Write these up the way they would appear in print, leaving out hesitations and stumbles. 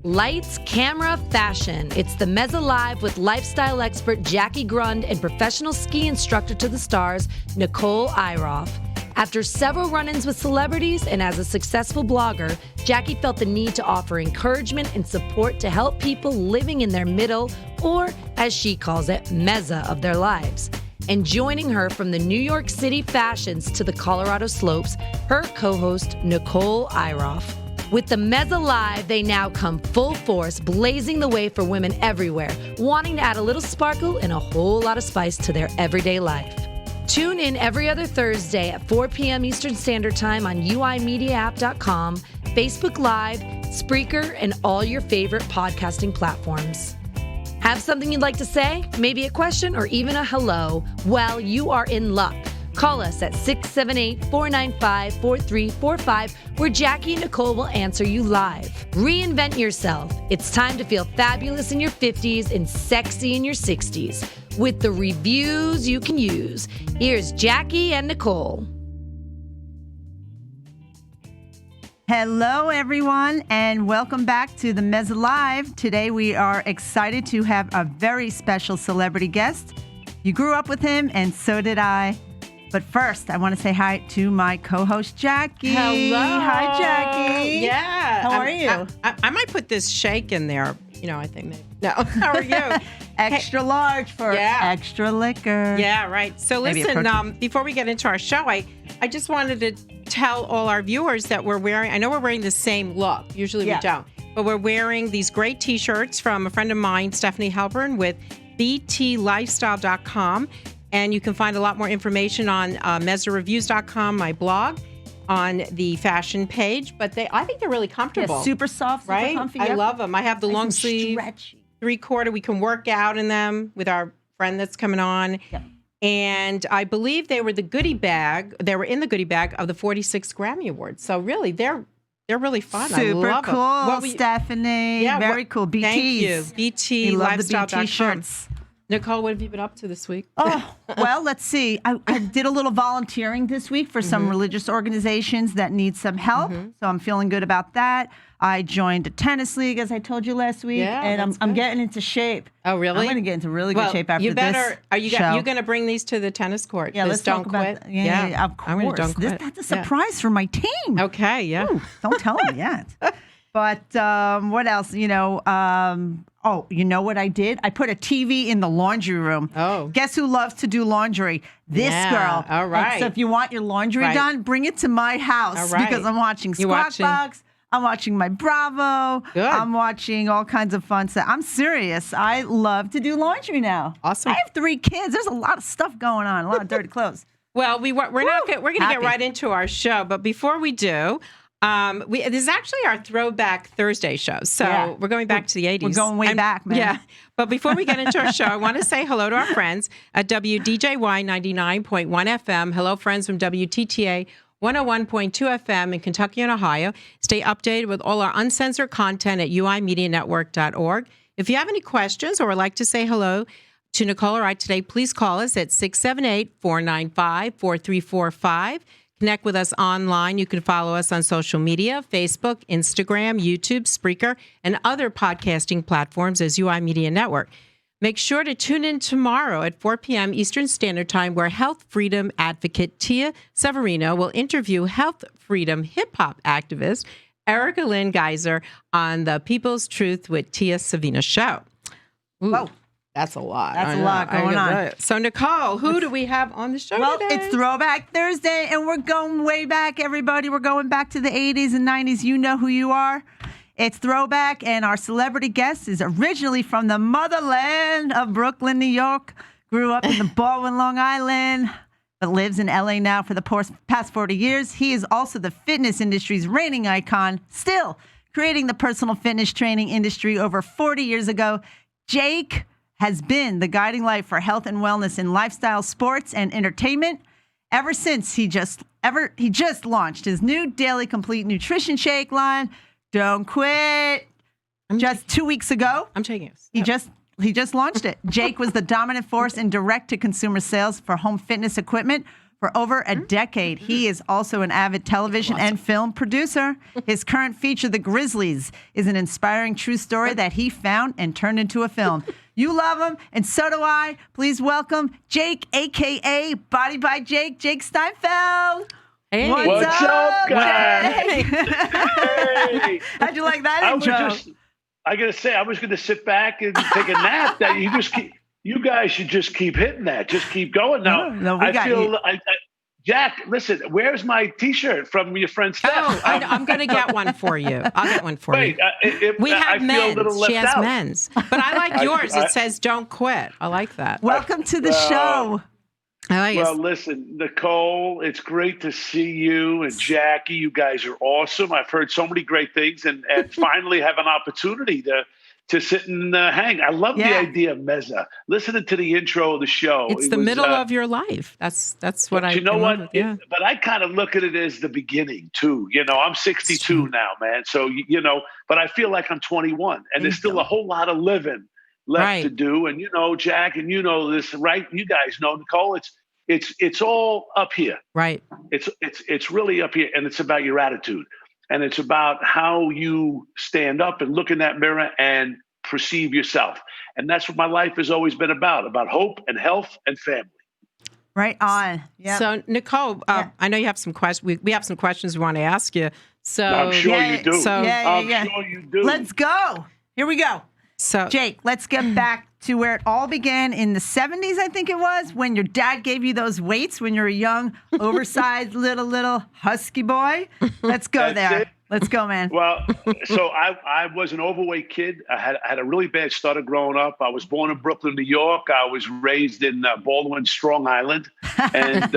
Lights, camera, fashion. It's the Mezza Live with lifestyle expert Jackie Grund and professional ski instructor to the stars, Nicole Iroff. After several run-ins with celebrities and as a successful blogger, Jackie felt the need to offer encouragement and support to help people living in their middle, or as she calls it, mezza of their lives. And joining her from the New York City fashions to the Colorado slopes, her co-host, Nicole Iroff. With the Mezza Live, they now come full force, blazing the way for women everywhere, wanting to add a little sparkle and a whole lot of spice to their everyday life. Tune in every other Thursday at 4 p.m. Eastern Standard Time on uimediaapp.com, Facebook Live, Spreaker, and all your favorite podcasting platforms. Have something you'd like to say? Maybe a question or even a hello? Well, you are in luck. Call us at 678-495-4345, where Jackie and Nicole will answer you live. Reinvent yourself. It's time to feel fabulous in your 50s and sexy in your 60s. With the reviews you can use, here's Jackie and Nicole. Hello, everyone, and welcome back to the Mezza Live. Today, we are excited to have a very special celebrity guest. You grew up with him, and so did I. But first, I want to say hi to my co-host, Jackie. Hello. Hi, Jackie. Yeah. How are you? I might put this shake in there. I think maybe. No. How are you? Extra large for extra liquor. Yeah, right. So listen, before we get into our show, I just wanted to tell all our viewers that I know we're wearing the same look. Usually we don't. But we're wearing these great T-shirts from a friend of mine, Stephanie Halpern, with btlifestyle.com. And you can find a lot more information on mezzareviews.com, my blog, on the fashion page. But I think they're really comfortable. Yeah, super soft, super right? comfy. I love them. I have the long sleeve, stretchy. 3/4. We can work out in them with our friend that's coming on. Yep. And I believe they were the goodie bag. They were in the goodie bag of the 46th Grammy Awards. So really, they're really fun. Super I love cool, them. Stephanie. Yeah, very cool. BTs. Thank you. We love the BT BTLifestyle.com. shirts. Nicole, what have you been up to this week? Oh, well, let's see. I did a little volunteering this week for some religious organizations that need some help. So I'm feeling good about that. I joined a tennis league, as I told you last week, and I'm getting into shape. Oh, really? I'm going to get into really good shape after this Are you going to bring these to the tennis court? Yeah, let's don't talk quit. about Yeah, of course. I'm going to don't quit. That's a surprise for my team. Okay, yeah. Ooh, don't tell them yet. But what else? You know what I did? I put a TV in the laundry room. Oh. Guess who loves to do laundry? This girl. All right. And so if you want your laundry done, bring it to my house. All right. Because I'm watching Squawk Box. I'm watching my Bravo. Good. I'm watching all kinds of fun stuff. I'm serious. I love to do laundry now. Awesome. I have 3 kids. There's a lot of stuff going on, a lot of dirty clothes. Well, we're going to get right into our show, but before we do, this is actually our Throwback Thursday show. So we're going back to the 80s. We're going way back, man. Yeah. But before we get into our show, I want to say hello to our friends at WDJY 99.1 FM. Hello, friends from WTTA 101.2 FM in Kentucky and Ohio. Stay updated with all our uncensored content at uimedianetwork.org. If you have any questions or would like to say hello to Nicole or I today, please call us at 678-495-4345. Connect with us online. You can follow us on social media, Facebook, Instagram, YouTube, Spreaker, and other podcasting platforms as UI Media Network. Make sure to tune in tomorrow at 4 p.m. Eastern Standard Time, where health freedom advocate Tia Severino will interview health freedom hip-hop activist Erica Lynn Geyser on the People's Truth with Tia Savina show. Ooh. Whoa. That's a lot. That's a lot going on. So, Nicole, who do we have on the show today? It's Throwback Thursday, and we're going way back, everybody. We're going back to the 80s and 90s. You know who you are. It's Throwback, and our celebrity guest is originally from the motherland of Brooklyn, New York. Grew up in the Baldwin, Long Island, but lives in L.A. now for the past 40 years. He is also the fitness industry's reigning icon, still creating the personal fitness training industry over 40 years ago. Jake has been the guiding light for health and wellness in lifestyle, sports, and entertainment ever since he just launched his new daily complete nutrition shake line. Don't quit. Just 2 weeks ago. I'm taking it. He just launched it. Jake was the dominant force in direct-to-consumer sales for home fitness equipment For over a decade, he is also an avid television and film producer. His current feature, The Grizzlies, is an inspiring true story that he found and turned into a film. You love him, and so do I. Please welcome Jake, a.k.a. Body by Jake, Jake Steinfeld. Hey. What's up, guys? Jake? Hey. How'd you like that intro? I gotta say, I was gonna sit back and take a nap. That you guys should just keep hitting that. Just keep going. Now, No, we got you. Jack, listen, where's my T-shirt from your friend Steph? Oh, I'm going to get one for you. I'll get one for you. We have men's. She has men's. But I like yours. It says, don't quit. I like that. Welcome to the show. I like Well, listen, Nicole, it's great to see you and Jackie. You guys are awesome. I've heard so many great things and finally have an opportunity to sit and hang. I love the idea of Mezza. Listening to the intro of the show. It's the middle of your life. That's what I. You know what? Yeah. But I kind of look at it as the beginning too. You know, I'm 62 now, man. So but I feel like I'm 21, and there's still a whole lot of living left to do. And Jack, and this, right? You guys know, Nicole. It's all up here. Right. It's really up here, and it's about your attitude. And it's about how you stand up and look in that mirror and perceive yourself. And that's what my life has always been about hope and health and family. Right on. Yep. So, Nicole, I know you have some questions. We have some questions we want to ask you. So I'm sure you do. I'm sure you do. Let's go. Here we go. So, Jake, let's get back to where it all began in the 70s, I think it was, when your dad gave you those weights when you were a young, oversized, little husky boy. Let's go there. Let's go, man. Well, so I was an overweight kid. I had a really bad start growing up. I was born in Brooklyn, New York. I was raised in Baldwin, Strong Island. And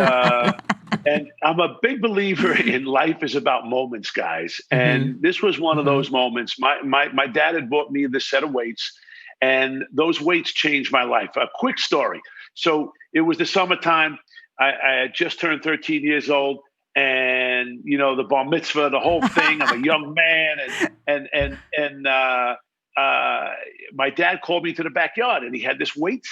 and I'm a big believer in life is about moments, guys. And this was one of those moments. My dad had bought me this set of weights, and those weights changed my life. A quick story. So it was the summertime. I had just turned 13 years old. And the bar mitzvah, the whole thing. I'm a young man, and my dad called me to the backyard, and he had this weight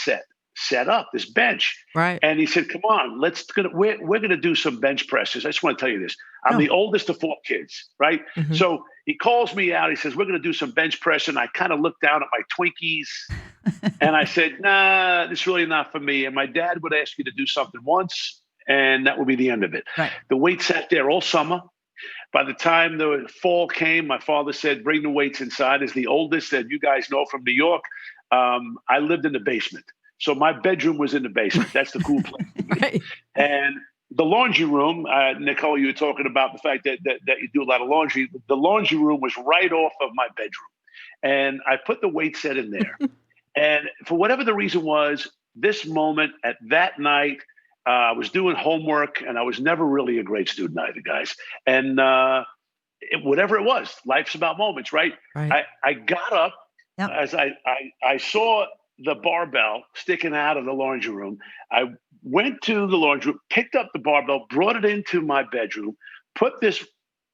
set up, this bench. Right. And he said, "Come on, we're gonna do some bench presses." I just want to tell you this: I'm the oldest of 4 kids, right? Mm-hmm. So he calls me out. He says, "We're gonna do some bench press," and I kind of looked down at my Twinkies, and I said, "Nah, this is really not for me." And my dad would ask you to do something once, and that would be the end of it. Right. The weight sat there all summer. By the time the fall came, my father said, "Bring the weights inside." As the oldest, and you guys know from New York, I lived in the basement. So my bedroom was in the basement. That's the cool place. Right. And the laundry room, Nicole, you were talking about the fact that you do a lot of laundry. The laundry room was right off of my bedroom. And I put the weight set in there. And for whatever the reason was, this moment at that night, I was doing homework, and I was never really a great student either, guys. And whatever it was, life's about moments, right? I got up as I saw the barbell sticking out of the laundry room. I went to the laundry room, picked up the barbell, brought it into my bedroom, put this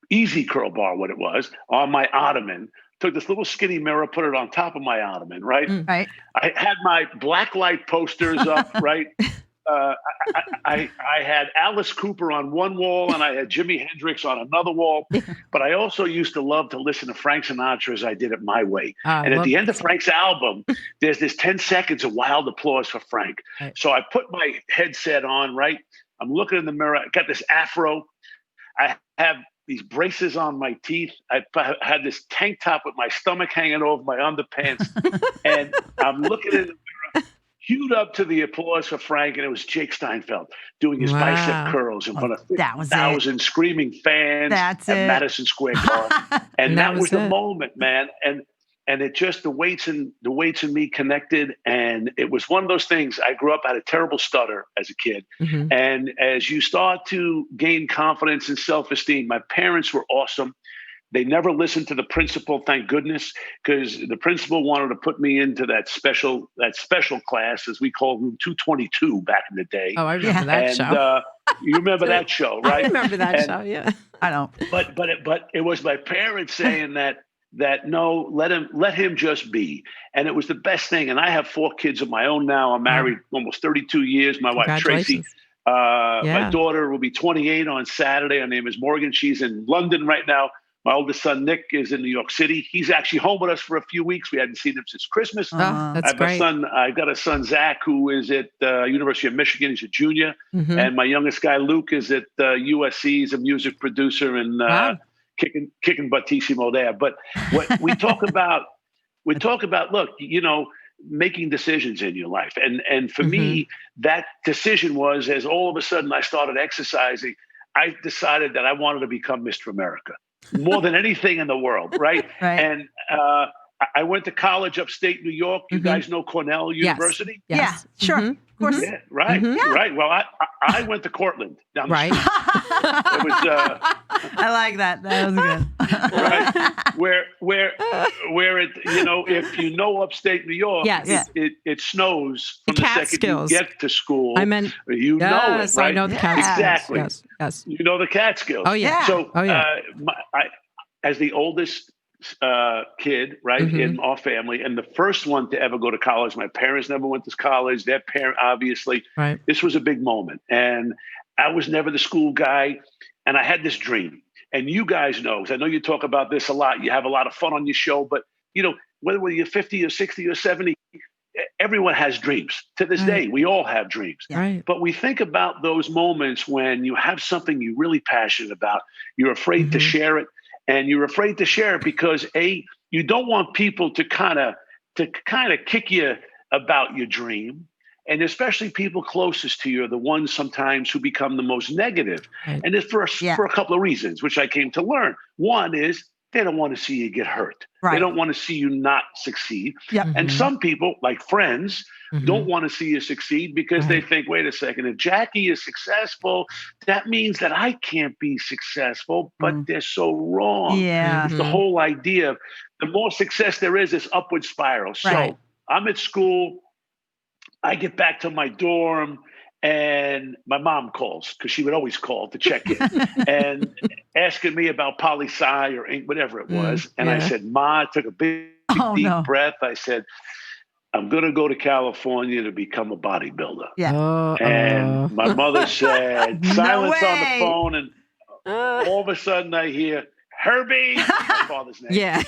easy curl bar, what it was, on my ottoman, took this little skinny mirror, put it on top of my ottoman, right? Right. I had my black light posters up, right? I had Alice Cooper on one wall, and I had Jimi Hendrix on another wall. But I also used to love to listen to Frank Sinatra as I did it my way. And at the end of Frank's album, there's this 10 seconds of wild applause for Frank. Right. So I put my headset on, right? I'm looking in the mirror. I got this afro. I have these braces on my teeth. I had this tank top with my stomach hanging over my underpants. And I'm looking in the mirror, queued up to the applause for Frank, and it was Jake Steinfeld doing his bicep curls in front of 50,000 screaming fans at Madison Square Garden. And that was the moment, man. And it just, the weights and me connected. And it was one of those things. I grew up, I had a terrible stutter as a kid. Mm-hmm. And as you start to gain confidence and self-esteem, my parents were awesome. They never listened to the principal, thank goodness, because the principal wanted to put me into that special class, as we called room 222 back in the day. Oh, I remember that show. You remember that show, right? I remember that show, yeah. I don't. But it was my parents saying that no, let him just be. And it was the best thing. And I have 4 kids of my own now. I'm married almost 32 years. My wife, Tracy, My daughter will be 28 on Saturday. Her name is Morgan. She's in London right now. My oldest son, Nick, is in New York City. He's actually home with us for a few weeks. We hadn't seen him since Christmas. That's great. I've got a son, Zach, who is at University of Michigan. He's a junior. And my youngest guy, Luke, is at USC. He's a music producer and kicking buttissimo there. But what we talk about, look, making decisions in your life. And for me, that decision was, as all of a sudden I started exercising, I decided that I wanted to become Mr. America more than anything in the world. Right. And I went to college upstate New York. You guys know Cornell University? Yes. Yeah, sure. Of course. Yeah, right. Right. Well, I went to Cortland down the street. It was, I like that. That was good. Right. Where it, if you know upstate New York, it snows from the second you get to school. I mean, know it, right? I know the Catskills. Exactly. Yes. You know the Catskills. Oh, yeah. So as the oldest kid, right, in our family, and the first one to ever go to college, my parents never went to college. Their parent, obviously. Right. This was a big moment. And I was never the school guy. And I had this dream. And you guys know, because I know you talk about this a lot. You have a lot of fun on your show. But, whether you're 50 or 60 or 70, everyone has dreams. To this day, we all have dreams. Right. But we think about those moments when you have something you're really passionate about. You're afraid to share it. And you're afraid to share it because, you don't want people to kind of kick you about your dream. And especially people closest to you are the ones sometimes who become the most negative. Right. And it's for a couple of reasons, which I came to learn. One is they don't want to see you get hurt. Right. They don't want to see you not succeed. Yep. And some people, like friends, don't want to see you succeed because they think, wait a second, if Jackie is successful, that means that I can't be successful, but they're so wrong. Yeah. It's the whole idea of the more success there is, this upward spiral. So I'm at school. I get back to my dorm and my mom calls because she would always call to check in and asking me about poli-sci or ink, whatever it was. And I said, Ma, I took a big deep breath. I said, I'm going to go to California to become a bodybuilder. Yeah. And my mother said, silence on the phone. And all of a sudden I hear, Herbie, my father's name. Yeah.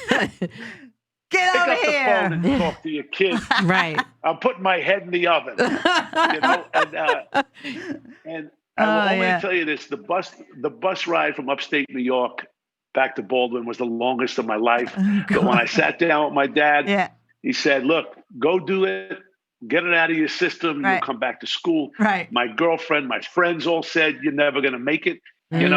Get over here. Pick up the phone and talk to your kid. Right. I'm putting my head in the oven. And I will only tell you this: the bus ride from upstate New York back to Baldwin was the longest of my life. But when I sat down with my dad, he said, "Look, go do it. Get it out of your system. You'll come back to school." Right. My girlfriend, my friends all said, "You're never going to make it." You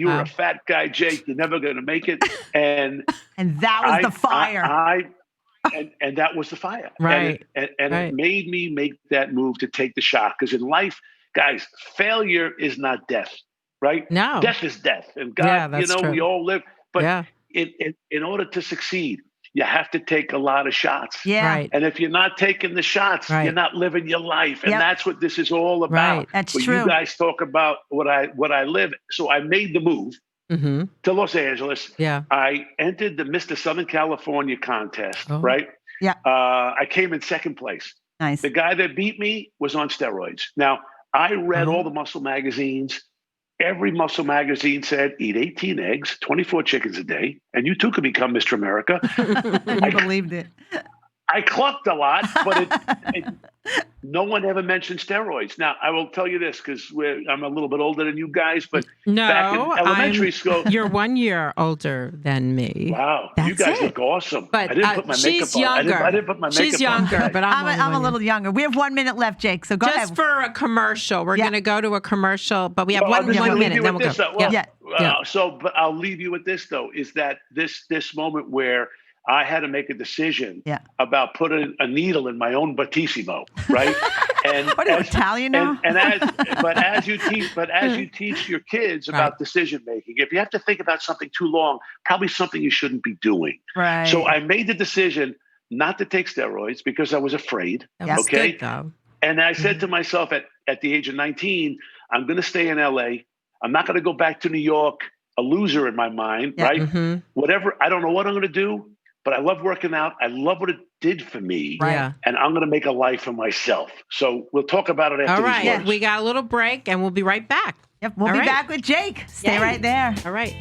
were a fat guy, Jake. You're never going to make it. And that was the fire. And that was the fire. Right. And it made me make that move to take the shot. Because in life, guys, failure is not death, right? No. Death is death. And God, true. we all live. But in order to succeed, you have to take a lot of shots. Yeah. Right. And if you're not taking the shots, you're not living your life. And that's what this is all about. Right. That's true. You guys talk about what I live. So I made the move to Los Angeles. Yeah. I entered the Mr. Southern California contest, right? Yeah. I came in second place. Nice. The guy that beat me was on steroids. Now, I read all the muscle magazines. Every muscle magazine said, eat 18 eggs, 24 chickens a day, and you too could become Mr. America. I believed it. I clucked a lot, but no one ever mentioned steroids. Now, I will tell you this, because I'm a little bit older than you guys, but back in elementary school. You're 1 year older than me. Wow. You guys look awesome. But I didn't put my makeup on. I didn't put my makeup on. She's younger, but I'm a little younger. We have 1 minute left, Jake, so go ahead. Just for a commercial. We're going to go to a commercial, but we have one minute, then we'll go. But I'll leave you with this, though, is that this moment where I had to make a decision about putting a needle in my own battissimo, right? And what are you, Italian now? As you teach your kids about decision making, if you have to think about something too long, probably something you shouldn't be doing. Right. So I made the decision not to take steroids because I was afraid. That's good, though. And I said to myself at the age of 19, I'm going to stay in LA. I'm not going to go back to New York, a loser in my mind, right? Whatever. I don't know what I'm going to do. But I love working out. I love what it did for me. Right. Yeah. And I'm going to make a life for myself. So we'll talk about it after All these right. words. We got a little break and we'll be right back. Yep, we'll All be right. back with Jake. Stay Yay. right there. All right.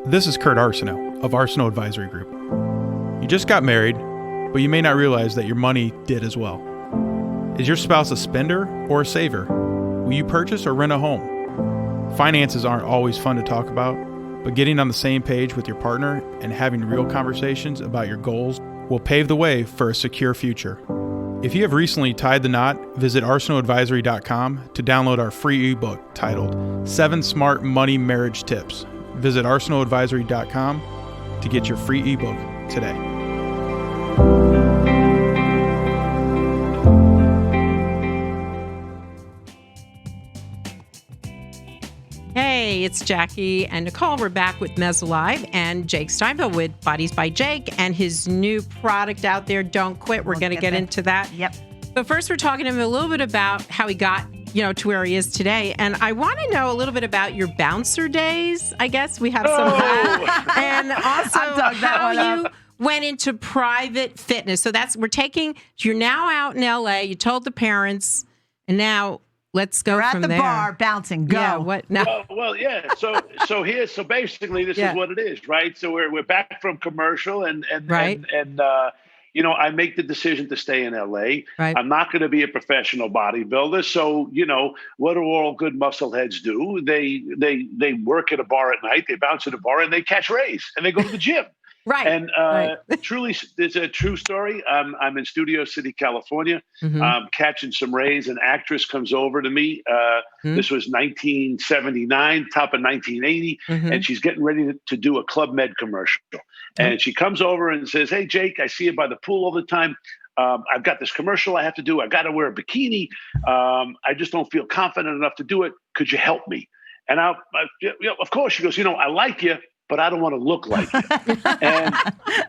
This is Kurt Arsenault of Arsenault Advisory Group. You just got married, but you may not realize that your money did as well. Is your spouse a spender or a saver? Will you purchase or rent a home? Finances aren't always fun to talk about, but getting on the same page with your partner and having real conversations about your goals will pave the way for a secure future. If you have recently tied the knot, visit arsenaultadvisory.com to download our free ebook titled 7 Smart Money Marriage Tips. Visit arsenaultadvisory.com to get your free ebook today. Hey, it's Jackie and Nicole. We're back with Mezza Live and Jake Steinfeld with Bodies by Jake and his new product out there, Don't Quit. We're going to get into that. Yep. But first, we're talking to him a little bit about how he got, to where he is today. And I want to know a little bit about your bouncer days. I guess we have some of that. And also how you went into private fitness. So you're now out in LA. You told the parents, and now let's go We're from at the there. bar bouncing. Go. Yeah, what now? Well, yeah. So basically, this is what it is, right? So we're back from commercial, and Right. I make the decision to stay in LA. Right. I'm not going to be a professional bodybuilder. So what do all good muscle heads do? They work at a bar at night. They bounce at a bar and they catch rays and they go to the gym. Right. And right. truly, it's a true story. I'm in Studio City, California, catching some rays. An actress comes over to me. This was 1979, top of 1980, and she's getting ready to do a Club Med commercial. And she comes over and says, "Hey, Jake, I see you by the pool all the time. I've got this commercial I have to do. I got to wear a bikini. I just don't feel confident enough to do it. Could you help me?" And of course, she goes, "I like you, but I don't want to look like you." And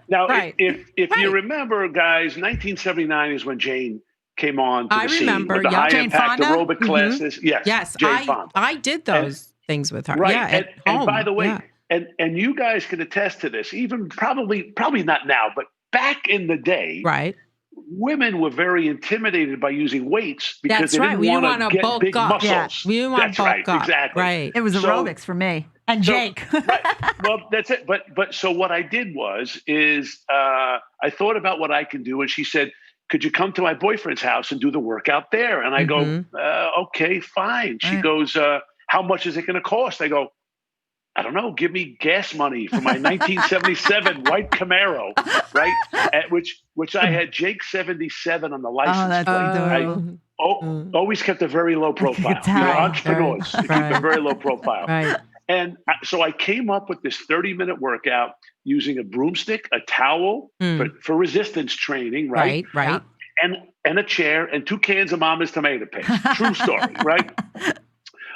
now, Right. if you remember, guys, 1979 is when Jane came on to the scene with the high Jane impact Fonda? aerobic classes. Yes, Jane Fonda. I did those things with her. Right. Yeah, at and home. by the way, Yeah. and you guys can attest to this, even probably not now, but back in the day, Right. women were very intimidated by using weights because That's they right. didn't You want wanna to get bulk big up. muscles. Yeah. You want That's to bulk right, up. exactly. Right. It was So- aerobics for me and Jake. Well, that's it. But so what I did is I thought about what I can do, and she said, "Could you come to my boyfriend's house and do the workout there?" And I go, "Okay, fine." She goes, "How much is it going to cost?" I go, "I don't know. Give me gas money for my 1977 white Camaro, right?" At which I had Jake 77 on the license that's plate. adorable. Always kept a very low profile. tell. Entrepreneurs they keep a very low profile. Right. And so I came up with this 30-minute workout using a broomstick, a towel for resistance training, right? Right. And a chair and 2 cans of Mama's tomato paste. True story, right?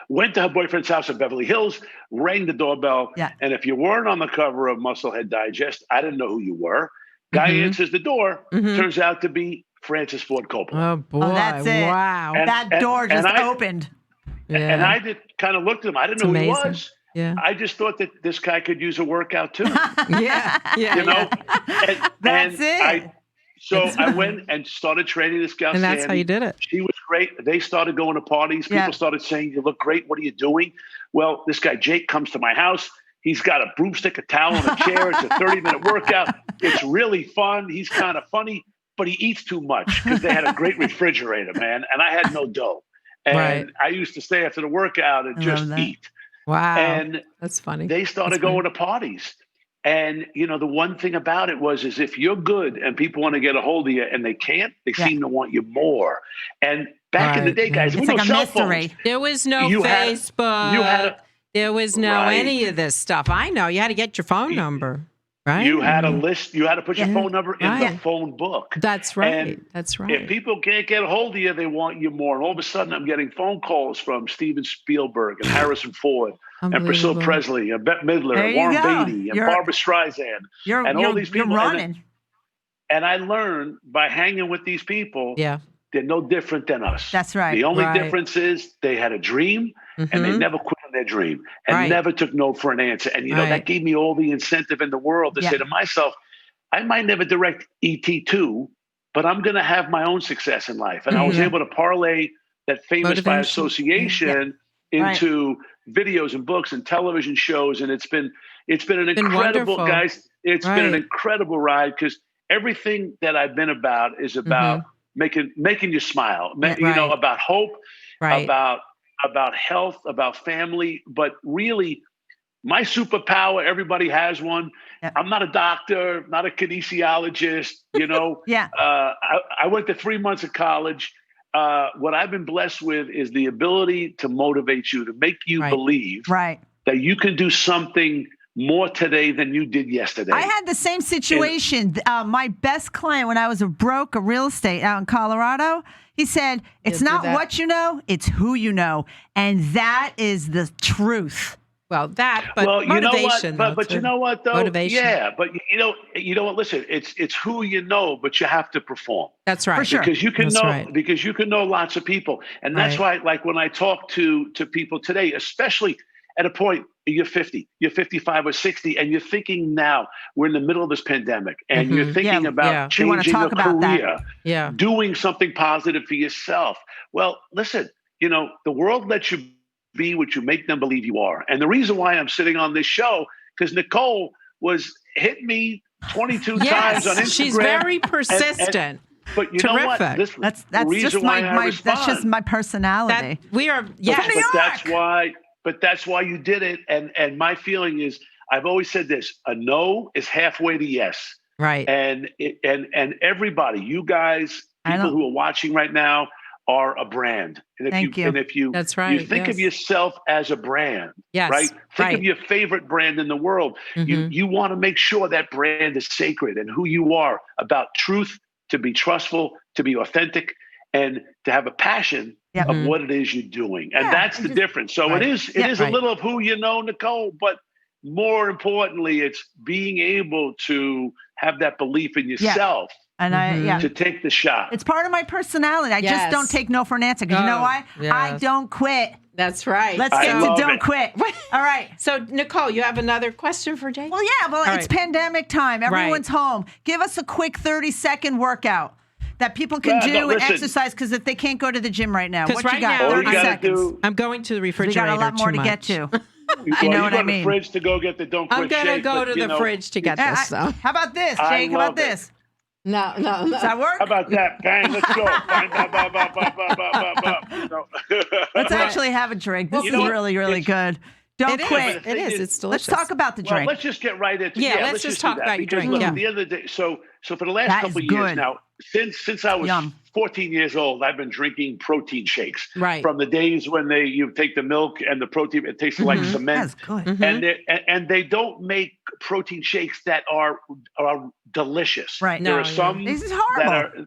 Went to her boyfriend's house in Beverly Hills, rang the doorbell. Yeah. And if you weren't on the cover of Musclehead Digest, I didn't know who you were. Guy answers the door, turns out to be Francis Ford Coppola. Oh, boy. that's it. Wow. That door just opened. And I kind of looked at him. I didn't know who he amazing. was. Yeah. I just thought that this guy could use a workout too. Yeah. That's it. I went and started training this gal. And that's Sandy. how you did it. She was great. They started going to parties. People started saying, "You look great. What are you doing?" Well, this guy Jake comes to my house. He's got a broomstick, a towel, and a chair. It's a 30-minute workout. It's really fun. He's kind of funny, but he eats too much because they had a great refrigerator, man. And I had no dough. And I used to stay after the workout and just eat. Wow. And that's funny. They started going to parties. And, the one thing about it is if you're good and people want to get a hold of you and they can't, they seem to want you more. And back in the day, guys, it's there like were a no mystery. cell phones. There was no You had- Facebook. you had a- there was no Right. any of this stuff. I know. You had to get your phone number, right? You had a list. You had to put your phone number in the Right. phone book. That's right. And That's right. If people can't get a hold of you, they want you more. And all of a sudden, I'm getting phone calls from Steven Spielberg and Harrison Ford and Priscilla Unbelievable. Presley and Bette Midler There and you Warren go. Beatty and You're- Barbara Streisand and all these people. You're running. And I learned by hanging with these people, Yeah. they're no different than us. That's right. The only Right. difference is they had a dream and they never quit on their dream and Right. never took no for an answer. And, you know, that gave me all the incentive in the world to say to myself, I might never direct ET2, but I'm going to have my own success in life. And I was able to parlay that famous by Motivation. association into videos and books and television shows. And it's been an incredible, wonderful. guys. It's been an incredible ride because everything that I've been about is about making you smile, you know, about hope, about health, about family, but really my superpower, everybody has one. I'm not a doctor, not a kinesiologist, you know. I went to 3 months of college. What I've been blessed with is the ability to motivate you, to make you believe that you can do something more today than you did yesterday. I had the same situation. My best client when I was a real estate out in Colorado, he said, it's not what you know, it's who you know. And that is the truth. Well, motivation. But you know what, though? Motivation. Yeah, but you know what? Listen, it's who you know, but you have to perform. That's right. For sure. Because you can because you can know lots of people. And that's why, like when I talk to people today, especially at a point, you're 50, you're 55 or 60, and you're thinking now, we're in the middle of this pandemic, and you're thinking about changing your career, doing something positive for yourself. Well, listen, you know, the world lets you be what you make them believe you are. And the reason why I'm sitting on this show, because Nicole was hitting me 22 times on Instagram. She's very persistent. But you know what? That's just my personality. But that's why you did it. And my feeling is, I've always said this: a no is halfway to yes. Right. And everybody, you guys, people who are watching right now, are a brand. And if you that's right. You think of yourself as a brand, yes, right? Think of your favorite brand in the world. You want to make sure that brand is sacred and who you are, about truth, to be trustful, to be authentic, and to have a passion of what it is you're doing. And that's the difference. So it is a little of who you know, Nicole, but more importantly, it's being able to have that belief in yourself. And to take the shot. It's part of my personality. I just don't take no for an answer. Because you know why? I don't quit. That's right. Let's get to don't quit. All right. So, Nicole, you have another question for Jake? Well, it's pandemic time. Everyone's home. Give us a quick 30-second workout that people can do and exercise, because if they can't go to the gym right now, what you got? 30 seconds. I'm going to the refrigerator. We got a lot more to get to. You know what I mean? The fridge to go get the don't quit. I'm going to go to the fridge to get this. How about this, Jake? How about this? No. Does that work? How about that? Bang, let's go. Let's actually have a drink. This is really, really good. Don't quit. It is. It's delicious. Let's talk about the drink. Let's just get right into it. Let's just talk about your drink. Look, at the end of the day, so for the last couple of years now, since I was 14 years old, I've been drinking protein shakes. Right. From the days when you take the milk and the protein, it tastes like cement. That's good. And they don't make protein shakes that are delicious. Right. There are some this is horrible.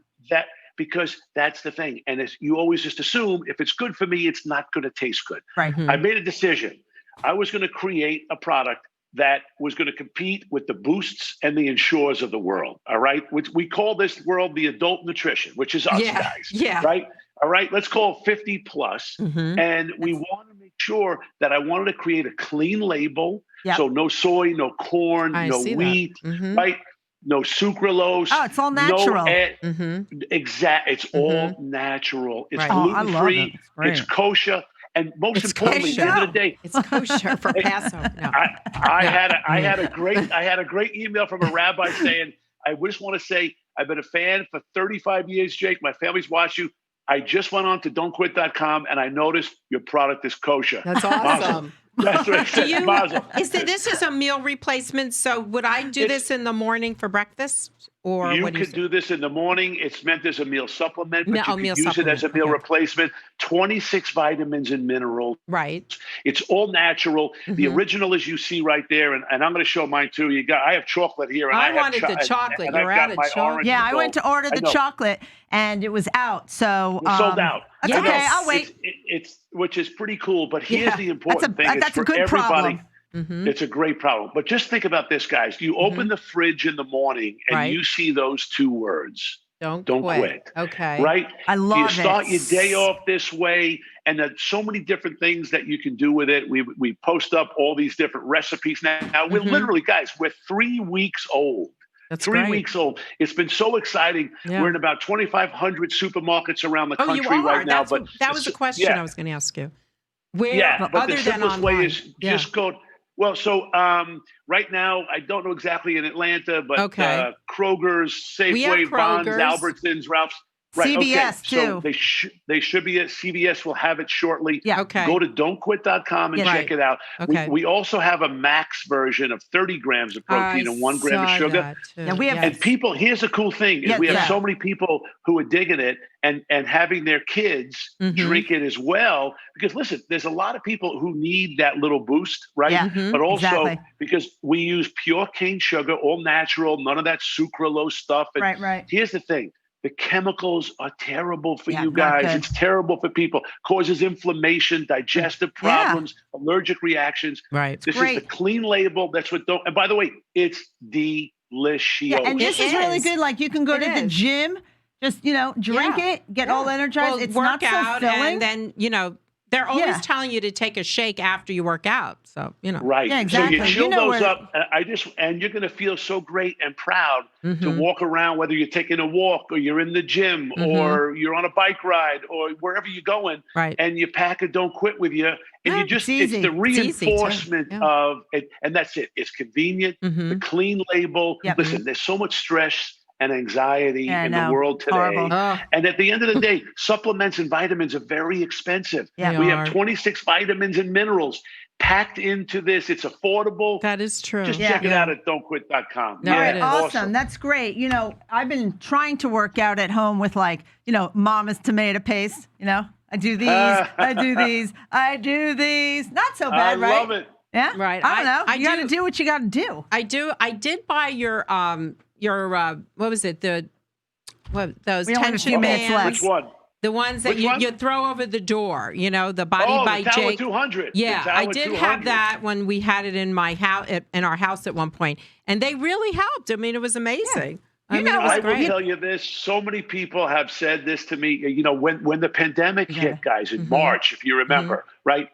Because that's the thing. And you always just assume if it's good for me, it's not going to taste good. Right. I made a decision. I was going to create a product that was going to compete with the Boosts and the Ensures of the world. All right. We call this world the adult nutrition, which is us guys. Yeah. Right. All right. Let's call it 50 plus. And we want to make sure that I wanted to create a clean label. Yep. So no soy, no corn, no wheat, right? No sucralose. Oh, it's all natural. It's all natural. It's gluten-free. It's kosher. And most importantly, at the end of the day, it's kosher for Passover. No. I had a great email from a rabbi saying, I just want to say I've been a fan for 35 years, Jake. My family's watched you. I just went on to don'tquit.com and I noticed your product is kosher. That's awesome. That's what it said. This is a meal replacement. So would I do this in the morning for breakfast? Or you could do this in the morning. It's meant as a meal supplement, but you can use it as a meal replacement. 26 vitamins and minerals. Right. It's all natural. The original, as you see right there, and I'm going to show mine too. I have chocolate here. And I wanted the chocolate. You're out of chocolate. Yeah, I went to order the chocolate, and it was out. So sold out. That's okay. I'll wait. Which is pretty cool. But here's the important thing: that's for a good everybody. problem. It's a great problem. But just think about this, guys. You open the fridge in the morning and you see those two words. Don't quit. Okay. Right? I love it. You start your day off this way And there's so many different things that you can do with it. We post up all these different recipes now. We're literally, guys, we're 3 weeks old. That's 3 great. weeks old. It's been so exciting. Yeah. We're in about 2,500 supermarkets around the country you are? right now. That was the question I was going to ask you. Where, but other the than simplest online? way is just go. Well, so right now, I don't know exactly in Atlanta, but Kroger's, We have Safeway, Bonds, Kroger's. Albertsons, Ralph's. Right, CVS okay. So too. they should be at CVS. Will have it shortly. Yeah. Okay. Go to don'tquit.com and check it out. Okay. We also have a max version of 30 grams of protein and 1 gram of sugar. Yeah, we have. And people, here's the cool thing: is we have so many people who are digging it and having their kids drink it as well. Because listen, there's a lot of people who need that little boost, right? Yeah. But also because we use pure cane sugar, all natural, none of that sucralose stuff. And Right. here's the thing. The chemicals are terrible for you not guys. good. It's terrible for people. Causes inflammation, digestive problems, allergic reactions. Right. This is the clean label. That's what don't. And by the way, it's delicious. Yeah, and this is really good. Like you can go to the gym, just drink it, get all energized. It's work not so out, filling. and then they're always telling you to take a shake after you work out. So right. Yeah, exactly. So you chill those up. And you're going to feel so great and proud to walk around, whether you're taking a walk or you're in the gym or you're on a bike ride or wherever you're going. Right. And you pack a Don't Quit with you. And you just, it's the reinforcement of it. And that's it. It's convenient, the clean label. Yep. Listen, there's so much stress and anxiety in the world today. Horrible. And at the end of the day, supplements and vitamins are very expensive. Yeah. We have 26 vitamins and minerals packed into this. It's affordable. That is true. Just check it out at don'tquit.com. No, it is. Awesome. That's great. I've been trying to work out at home with Mama's tomato paste. I do these, I do these, I do these. Not so bad, right? I love it. Yeah. Right. I don't know. You got to do what you got to do. I do. I did buy your what was it? Those We only have a few minutes left. Which one? The ones that you throw over the door, the Body by the Tower Jake. 200. Yeah, I did have that when we had it in my house, in our house at one point, and they really helped. I mean, it was amazing. Yeah. It was I great. will tell you this. So many people have said this to me. When the pandemic hit, guys, in March, if you remember, right?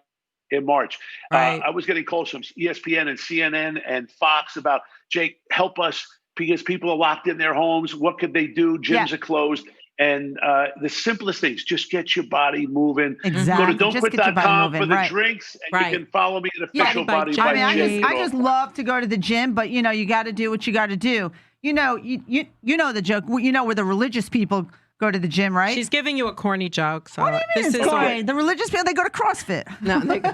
In March, Right. I was getting calls from ESPN and CNN and Fox about, Jake, help us because people are locked in their homes. What could they do? Gyms are closed. And the simplest things, just get your body moving. Exactly. Go to don'tquit.com for the drinks, and you can follow me at official Body by Jake. I just love to go to the gym, but you got to do what you got to do. You know the joke. Where the religious people go to the gym, right? She's giving you a corny joke. So What do you mean this it's is corny? The religious people, they go to CrossFit. No, they go.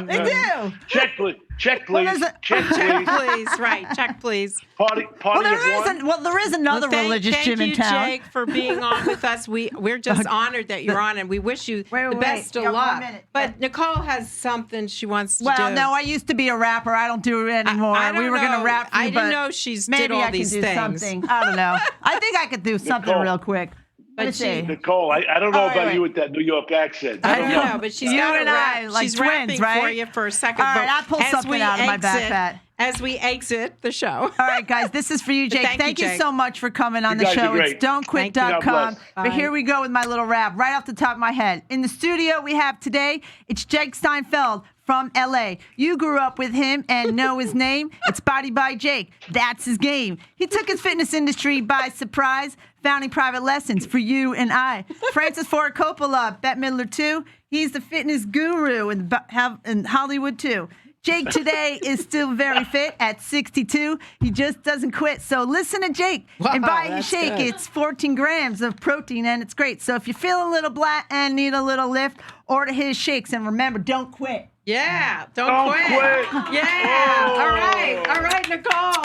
They do. Check, please. Check, Well, please. there's a- Check, Check, please. please. Right. Check, please. Party There is another religious thank gym in you, town. Jake, for being on with us. We're just honored that you're on, and we wish you the best of You got 1 luck. minute. But Nicole has something she wants to do. Well, no, I used to be a rapper. I don't do it anymore. I don't We were going know. to rap for you, I didn't but know she's did maybe all I can these do things. something. I don't know. I think I could do something Nicole. real quick. But Nicole, I don't know about wait. you with that New York accent. I don't know, but she's You got and a rap. I, like she's twins, rapping right? for you for a second. All right, but I'll pull as something we out of my exit- backpack. As we exit the show. All right, guys, this is for you, Jake. Thank you, you Jake. so much for coming on You the guys are show. great. It's don'tquit.com. God But bless. here we go with my little rap right off the top of my head. In the studio we have today, it's Jake Steinfeld from LA. You grew up with him and know his name. It's Body by Jake. That's his game. He took his fitness industry by surprise, founding private lessons for you and I. Francis Ford Coppola, Bette Midler too. He's the fitness guru in Hollywood too. Jake today is still very fit at 62. He just doesn't quit. So listen to Jake and buy his shake. good. It's 14 grams of protein and it's great. So if you feel a little black and need a little lift, order his shakes. And remember, don't quit. Yeah, don't Don't quit. quit. Yeah. Oh. All right, Nicole.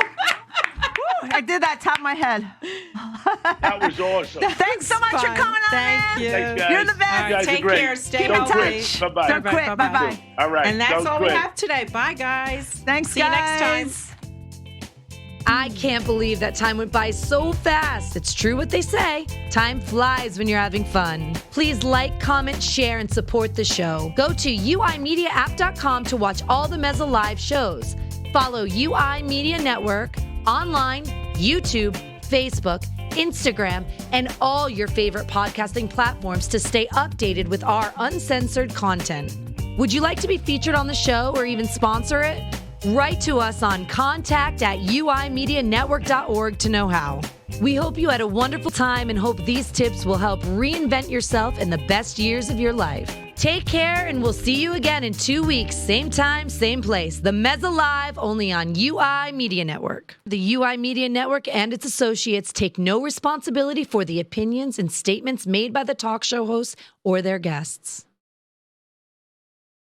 I did that top of my head. That was awesome. Thanks so much for Fun. coming on, Thank man. you. Thanks, guys. You're the best. All right, You guys take are great. care. Stay Keep in Don't healthy. touch. quit. Bye-bye. Don't quit. Bye-bye. Bye-bye. All right. And that's don't all quit. we have today. Bye, guys. Thanks, See you next time. guys. I can't believe that time went by so fast. It's true what they say. Time flies when you're having fun. Please like, comment, share, and support the show. Go to uimediaapp.com to watch all the Mezza live shows. Follow UI Media Network online, YouTube, Facebook, Instagram, and all your favorite podcasting platforms to stay updated with our uncensored content. Would you like to be featured on the show or even sponsor it? Write to us on contact@uimedianetwork.org to know how. We hope you had a wonderful time and hope these tips will help reinvent yourself in the best years of your life. Take care, and we'll see you again in 2 weeks, same time, same place. The Mezza Live, only on UI Media Network. The UI Media Network and its associates take no responsibility for the opinions and statements made by the talk show hosts or their guests.